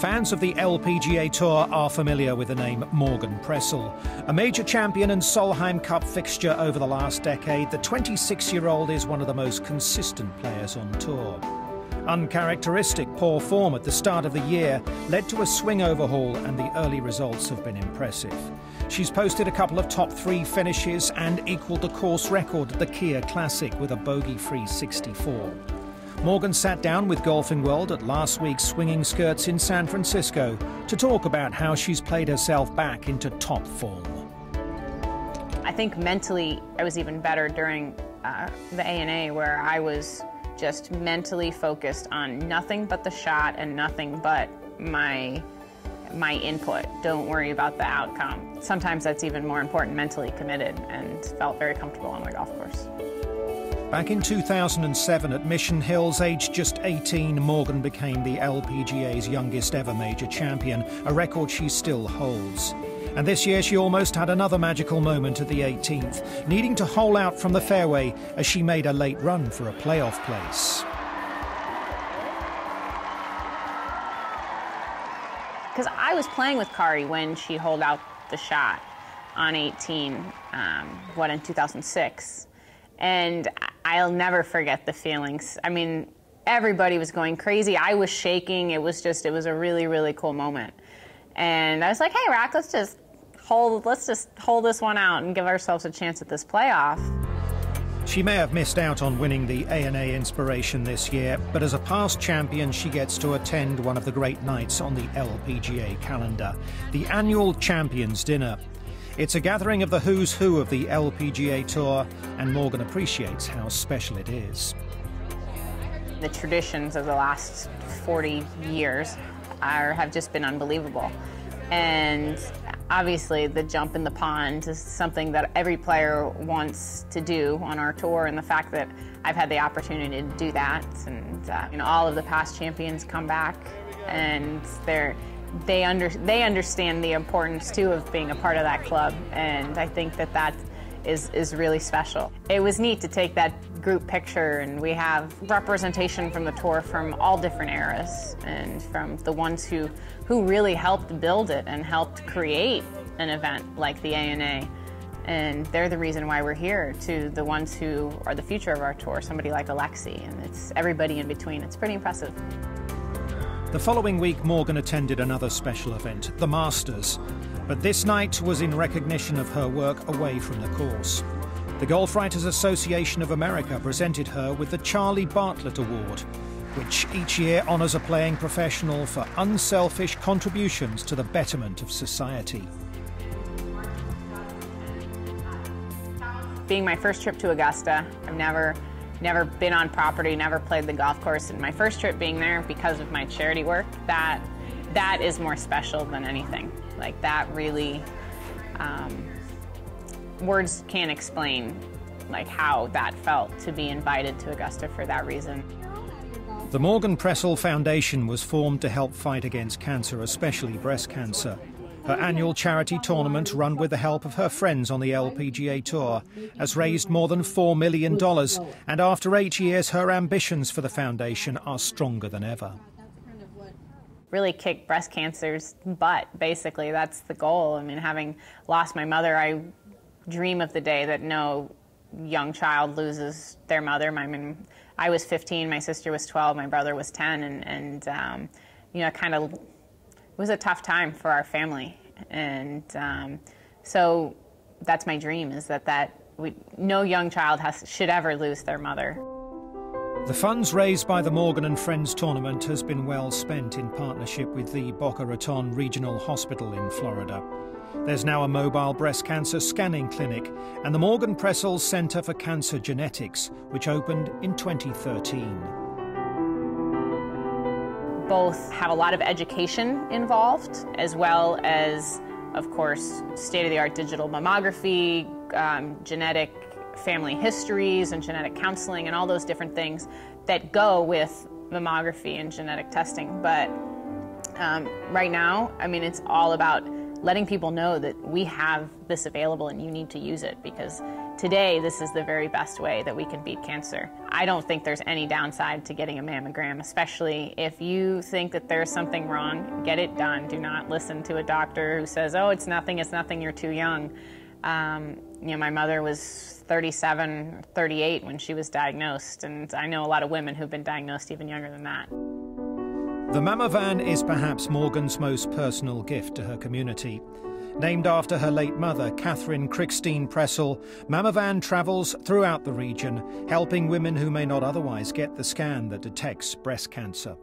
Fans of the LPGA Tour are familiar with the name Morgan Pressel. A major champion and Solheim Cup fixture over the last decade, the 26-year-old is one of the most consistent players on tour. Uncharacteristic poor form at the start of the year led to a swing overhaul, and the early results have been impressive. She's posted a couple of top 3 finishes and equalled the course record at the Kia Classic with a bogey-free 64. Morgan sat down with Golfing World at last week's Swinging Skirts in San Francisco to talk about how she's played herself back into top form. I think mentally I was even better during the ANA, where I was just mentally focused on nothing but the shot and nothing but my input. Don't worry about the outcome. Sometimes that's even more important, mentally committed, and felt very comfortable on the golf course. Back in 2007 at Mission Hills, aged just 18, Morgan became the LPGA's youngest ever major champion, a record she still holds. And this year she almost had another magical moment at the 18th, needing to hole out from the fairway as she made a late run for a playoff place. Because I was playing with Kari when she holed out the shot on 18, in 2006. And I'll never forget the feelings. I mean, everybody was going crazy. I was shaking. It was a really, really cool moment. And I was like, hey, Rack, let's just hold this one out and give ourselves a chance at this playoff. She may have missed out on winning the ANA Inspiration this year, but as a past champion, she gets to attend one of the great nights on the LPGA calendar, the annual Champions Dinner. It's a gathering of the who's who of the LPGA Tour, and Morgan appreciates how special it is. The traditions of the last 40 years have just been unbelievable. And obviously the jump in the pond is something that every player wants to do on our tour, and the fact that I've had the opportunity to do that, and all of the past champions come back, and they understand the importance too of being a part of that club, and I think that is really special. It was neat to take that group picture, and we have representation from the tour from all different eras, and from the ones who really helped build it and helped create an event like the ANA. And they're the reason why we're here, to the ones who are the future of our tour, somebody like Alexi, and it's everybody in between. It's pretty impressive. The following week, Morgan attended another special event, the Masters, but this night was in recognition of her work away from the course. The Golf Writers Association of America presented her with the Charlie Bartlett Award, which each year honors a playing professional for unselfish contributions to the betterment of society. Being my first trip to Augusta, I've never been on property, never played the golf course, and my first trip being there because of my charity work, that is more special than anything. Like, that really, words can't explain like how that felt to be invited to Augusta for that reason. The Morgan Pressel Foundation was formed to help fight against cancer, especially breast cancer. Her annual charity tournament, run with the help of her friends on the LPGA Tour, has raised more than $4 million, and after 8 years, her ambitions for the foundation are stronger than ever. Really kick breast cancer's butt, basically. That's the goal. I mean, having lost my mother, I dream of the day that no young child loses their mother. I was 15, my sister was 12, my brother was 10, and it was a tough time for our family, and so that's my dream, is that no young child should ever lose their mother. The funds raised by the Morgan and Friends tournament has been well spent in partnership with the Boca Raton Regional Hospital in Florida. There's now a mobile breast cancer scanning clinic, and the Morgan Pressel Center for Cancer Genetics, which opened in 2013. Both have a lot of education involved, as well as, of course, state-of-the-art digital mammography, genetic family histories, and genetic counseling, and all those different things that go with mammography and genetic testing. But right now, I mean, it's all about letting people know that we have this available and you need to use it, because today, this is the very best way that we can beat cancer. I don't think there's any downside to getting a mammogram, especially if you think that there's something wrong, get it done. Do not listen to a doctor who says, oh, it's nothing, you're too young. My mother was 37, 38 when she was diagnosed, and I know a lot of women who've been diagnosed even younger than that. The Mammovan is perhaps Morgan's most personal gift to her community. Named after her late mother, Catherine Pressel, Mammovan travels throughout the region, helping women who may not otherwise get the scan that detects breast cancer.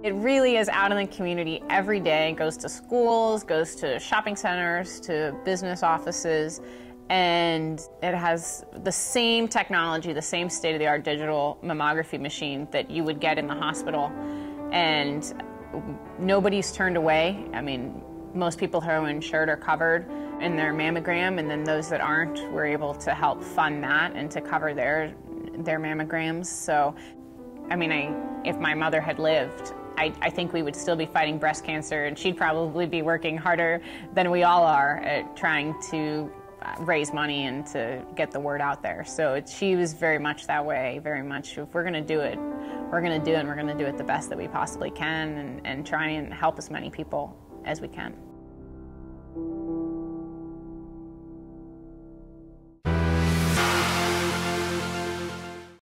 It really is out in the community every day. It goes to schools, goes to shopping centers, to business offices, and it has the same technology, the same state-of-the-art digital mammography machine that you would get in the hospital. And nobody's turned away. I mean, most people who are insured are covered in their mammogram, and then those that aren't, we're able to help fund that and to cover their mammograms. So, I mean, if my mother had lived, I think we would still be fighting breast cancer, and she'd probably be working harder than we all are at trying to raise money and to get the word out there. So she was very much that way, very much, if we're going to do it, we're going to do it, and we're going to do it the best that we possibly can, and try and help as many people as we can.